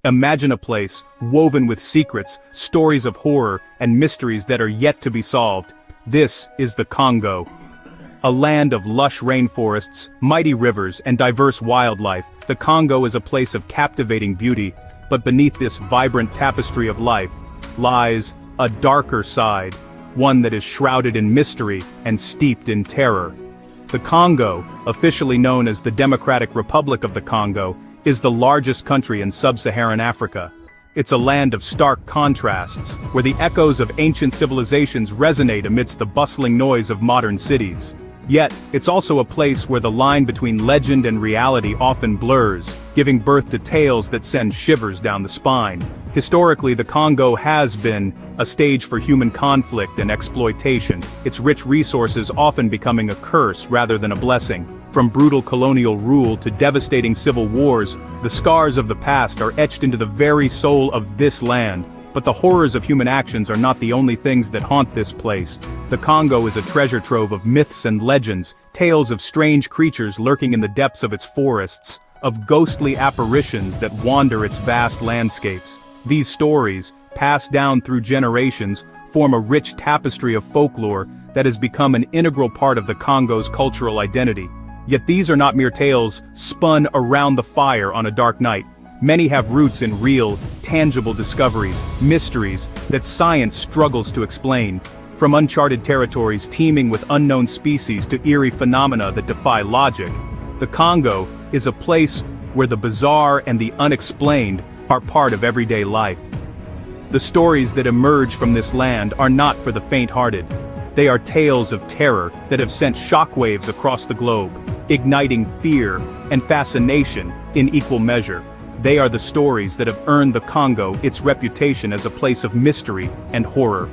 Imagine a place woven with secrets, stories of horror, and mysteries that are yet to be solved. This is the Congo. A land of lush rainforests, mighty rivers, and diverse wildlife, the Congo is a place of captivating beauty, but beneath this vibrant tapestry of life lies a darker side, one that is shrouded in mystery and steeped in terror. The Congo, officially known as the Democratic Republic of the Congo, is the largest country in sub-Saharan Africa. It's a land of stark contrasts, where the echoes of ancient civilizations resonate amidst the bustling noise of modern cities. Yet, it's also a place where the line between legend and reality often blurs, giving birth to tales that send shivers down the spine. Historically, the Congo has been a stage for human conflict and exploitation, its rich resources often becoming a curse rather than a blessing. From brutal colonial rule to devastating civil wars, the scars of the past are etched into the very soul of this land. But the horrors of human actions are not the only things that haunt this place. The Congo is a treasure trove of myths and legends, tales of strange creatures lurking in the depths of its forests, of ghostly apparitions that wander its vast landscapes. These stories, passed down through generations, form a rich tapestry of folklore that has become an integral part of the Congo's cultural identity. Yet these are not mere tales spun around the fire on a dark night. Many have roots in real, tangible discoveries, mysteries that science struggles to explain. From uncharted territories teeming with unknown species to eerie phenomena that defy logic, the Congo is a place where the bizarre and the unexplained are part of everyday life. The stories that emerge from this land are not for the faint-hearted. They are tales of terror that have sent shockwaves across the globe, igniting fear and fascination in equal measure. They are the stories that have earned the Congo its reputation as a place of mystery and horror.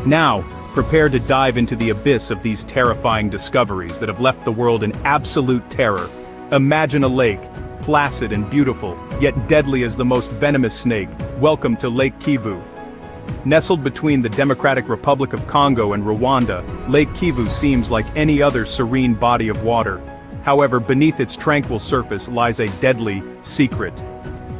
Now, prepare to dive into the abyss of these terrifying discoveries that have left the world in absolute terror. Imagine a lake, placid and beautiful, yet deadly as the most venomous snake. Welcome to Lake Kivu. Nestled between the Democratic Republic of Congo and Rwanda, Lake Kivu seems like any other serene body of water. However, beneath its tranquil surface lies a deadly secret.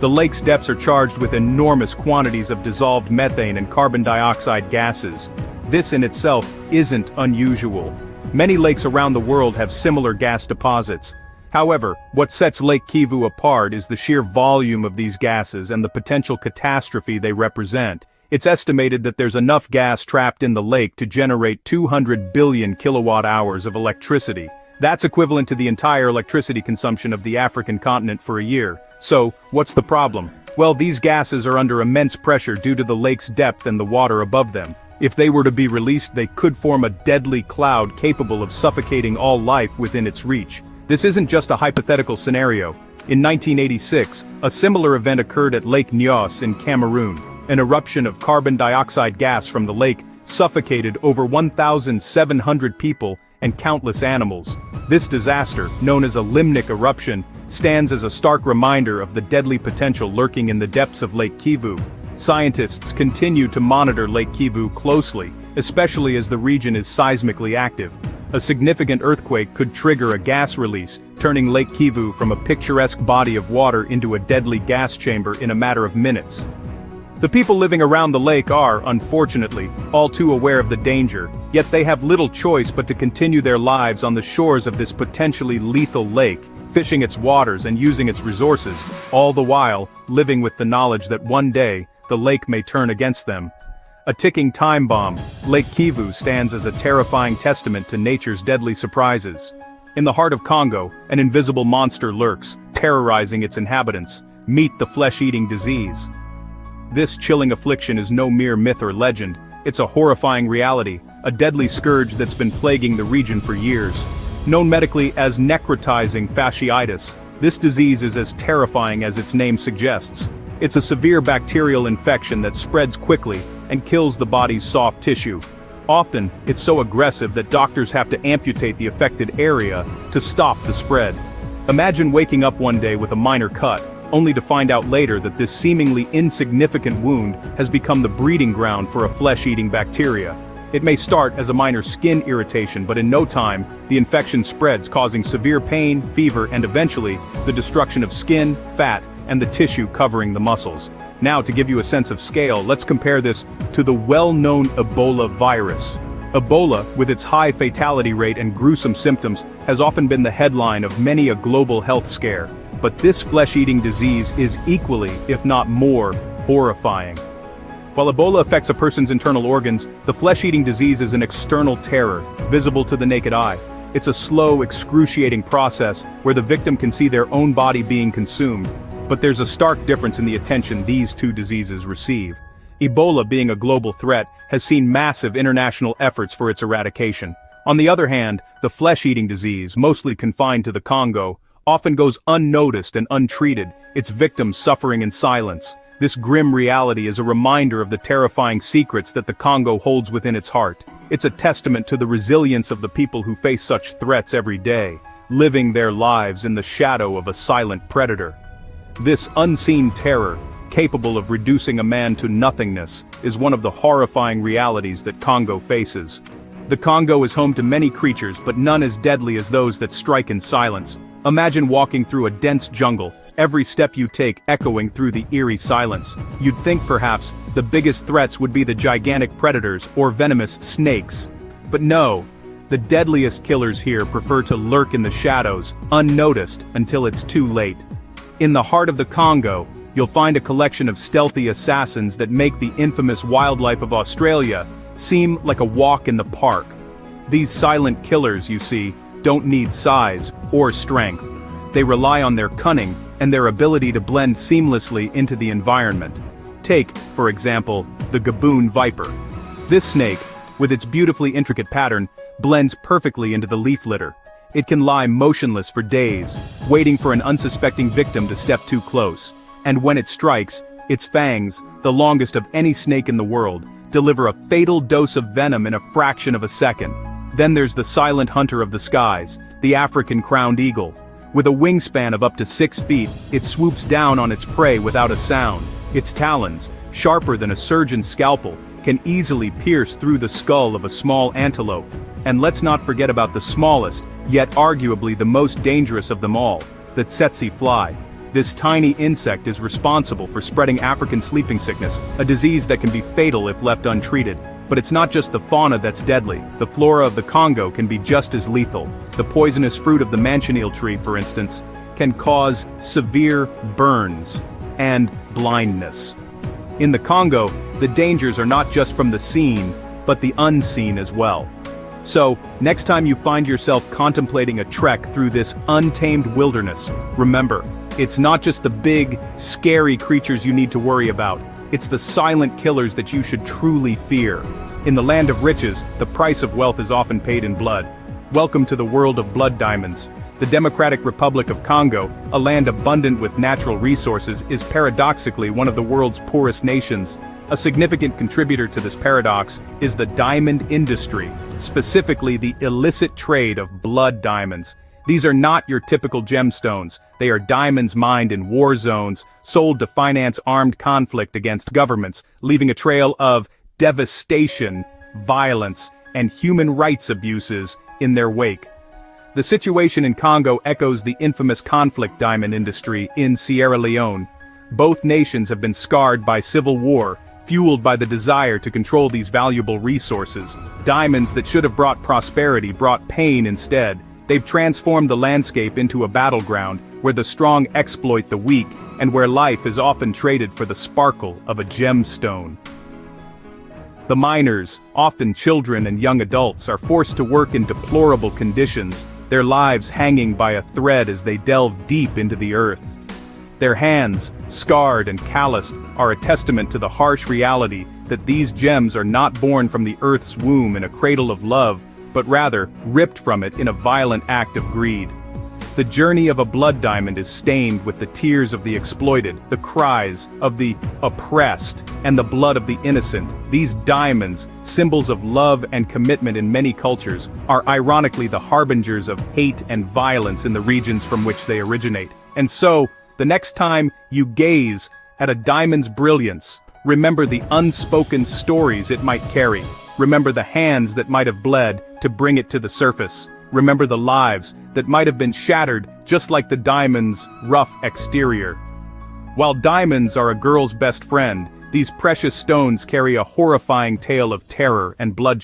The lake's depths are charged with enormous quantities of dissolved methane and carbon dioxide gases. This in itself isn't unusual. Many lakes around the world have similar gas deposits. However, what sets Lake Kivu apart is the sheer volume of these gases and the potential catastrophe they represent. It's estimated that there's enough gas trapped in the lake to generate 200 billion kilowatt-hours of electricity. That's equivalent to the entire electricity consumption of the African continent for a year. So, what's the problem? Well, these gases are under immense pressure due to the lake's depth and the water above them. If they were to be released, they could form a deadly cloud capable of suffocating all life within its reach. This isn't just a hypothetical scenario. In 1986, a similar event occurred at Lake Nyos in Cameroon. An eruption of carbon dioxide gas from the lake suffocated over 1,700 people and countless animals. This disaster, known as a limnic eruption, stands as a stark reminder of the deadly potential lurking in the depths of Lake Kivu. Scientists continue to monitor Lake Kivu closely, especially as the region is seismically active. A significant earthquake could trigger a gas release, turning Lake Kivu from a picturesque body of water into a deadly gas chamber in a matter of minutes. The people living around the lake are, unfortunately, all too aware of the danger, yet they have little choice but to continue their lives on the shores of this potentially lethal lake, fishing its waters and using its resources, all the while living with the knowledge that one day, the lake may turn against them. A ticking time bomb, Lake Kivu stands as a terrifying testament to nature's deadly surprises. In the heart of Congo, an invisible monster lurks, terrorizing its inhabitants. Meet the flesh-eating disease. This chilling affliction is no mere myth or legend, it's a horrifying reality, a deadly scourge that's been plaguing the region for years. Known medically as necrotizing fasciitis, this disease is as terrifying as its name suggests. It's a severe bacterial infection that spreads quickly and kills the body's soft tissue. Often, it's so aggressive that doctors have to amputate the affected area to stop the spread. Imagine waking up one day with a minor cut, only to find out later that this seemingly insignificant wound has become the breeding ground for a flesh-eating bacteria. It may start as a minor skin irritation, but in no time, the infection spreads, causing severe pain, fever, and eventually, the destruction of skin, fat, and the tissue covering the muscles. Now, to give you a sense of scale, let's compare this to the well-known Ebola virus. Ebola, with its high fatality rate and gruesome symptoms, has often been the headline of many a global health scare. But this flesh-eating disease is equally, if not more, horrifying. While Ebola affects a person's internal organs, the flesh-eating disease is an external terror, visible to the naked eye. It's a slow, excruciating process where the victim can see their own body being consumed. But there's a stark difference in the attention these two diseases receive. Ebola, being a global threat, has seen massive international efforts for its eradication. On the other hand, the flesh-eating disease, mostly confined to the Congo, often goes unnoticed and untreated, its victims suffering in silence. This grim reality is a reminder of the terrifying secrets that the Congo holds within its heart. It's a testament to the resilience of the people who face such threats every day, living their lives in the shadow of a silent predator. This unseen terror, capable of reducing a man to nothingness, is one of the horrifying realities that Congo faces. The Congo is home to many creatures, but none as deadly as those that strike in silence. Imagine walking through a dense jungle, every step you take echoing through the eerie silence. You'd think perhaps the biggest threats would be the gigantic predators or venomous snakes. But no, the deadliest killers here prefer to lurk in the shadows, unnoticed until it's too late. In the heart of the Congo, you'll find a collection of stealthy assassins that make the infamous wildlife of Australia seem like a walk in the park. These silent killers, you see, don't need size or strength. They rely on their cunning and their ability to blend seamlessly into the environment. Take, for example, the Gaboon viper. This snake, with its beautifully intricate pattern, blends perfectly into the leaf litter. It can lie motionless for days, waiting for an unsuspecting victim to step too close. And when it strikes, its fangs, the longest of any snake in the world, deliver a fatal dose of venom in a fraction of a second. Then there's the silent hunter of the skies, the African crowned eagle. With a wingspan of up to 6 feet, it swoops down on its prey without a sound. Its talons, sharper than a surgeon's scalpel, can easily pierce through the skull of a small antelope. And let's not forget about the smallest, yet arguably the most dangerous of them all, the tsetse fly. This tiny insect is responsible for spreading African sleeping sickness, a disease that can be fatal if left untreated. But it's not just the fauna that's deadly. The flora of the Congo can be just as lethal. The poisonous fruit of the manchineel tree, for instance, can cause severe burns and blindness. In the Congo, the dangers are not just from the seen, but the unseen as well. So, next time you find yourself contemplating a trek through this untamed wilderness, remember, it's not just the big, scary creatures you need to worry about. It's the silent killers that you should truly fear. In the land of riches, the price of wealth is often paid in blood. Welcome to the world of blood diamonds. The Democratic Republic of Congo, a land abundant with natural resources, is paradoxically one of the world's poorest nations. A significant contributor to this paradox is the diamond industry, specifically the illicit trade of blood diamonds. These are not your typical gemstones. They are diamonds mined in war zones, sold to finance armed conflict against governments, leaving a trail of devastation, violence, and human rights abuses in their wake. The situation in Congo echoes the infamous conflict diamond industry in Sierra Leone. Both nations have been scarred by civil war, fueled by the desire to control these valuable resources. Diamonds that should have brought prosperity brought pain instead. They've transformed the landscape into a battleground, where the strong exploit the weak, and where life is often traded for the sparkle of a gemstone. The miners, often children and young adults, are forced to work in deplorable conditions, their lives hanging by a thread as they delve deep into the earth. Their hands, scarred and calloused, are a testament to the harsh reality that these gems are not born from the earth's womb in a cradle of love, but rather ripped from it in a violent act of greed. The journey of a blood diamond is stained with the tears of the exploited, the cries of the oppressed, and the blood of the innocent. These diamonds, symbols of love and commitment in many cultures, are ironically the harbingers of hate and violence in the regions from which they originate. And so, the next time you gaze at a diamond's brilliance, remember the unspoken stories it might carry. Remember the hands that might have bled to bring it to the surface. Remember the lives that might have been shattered just like the diamond's rough exterior. While diamonds are a girl's best friend, these precious stones carry a horrifying tale of terror and bloodshed.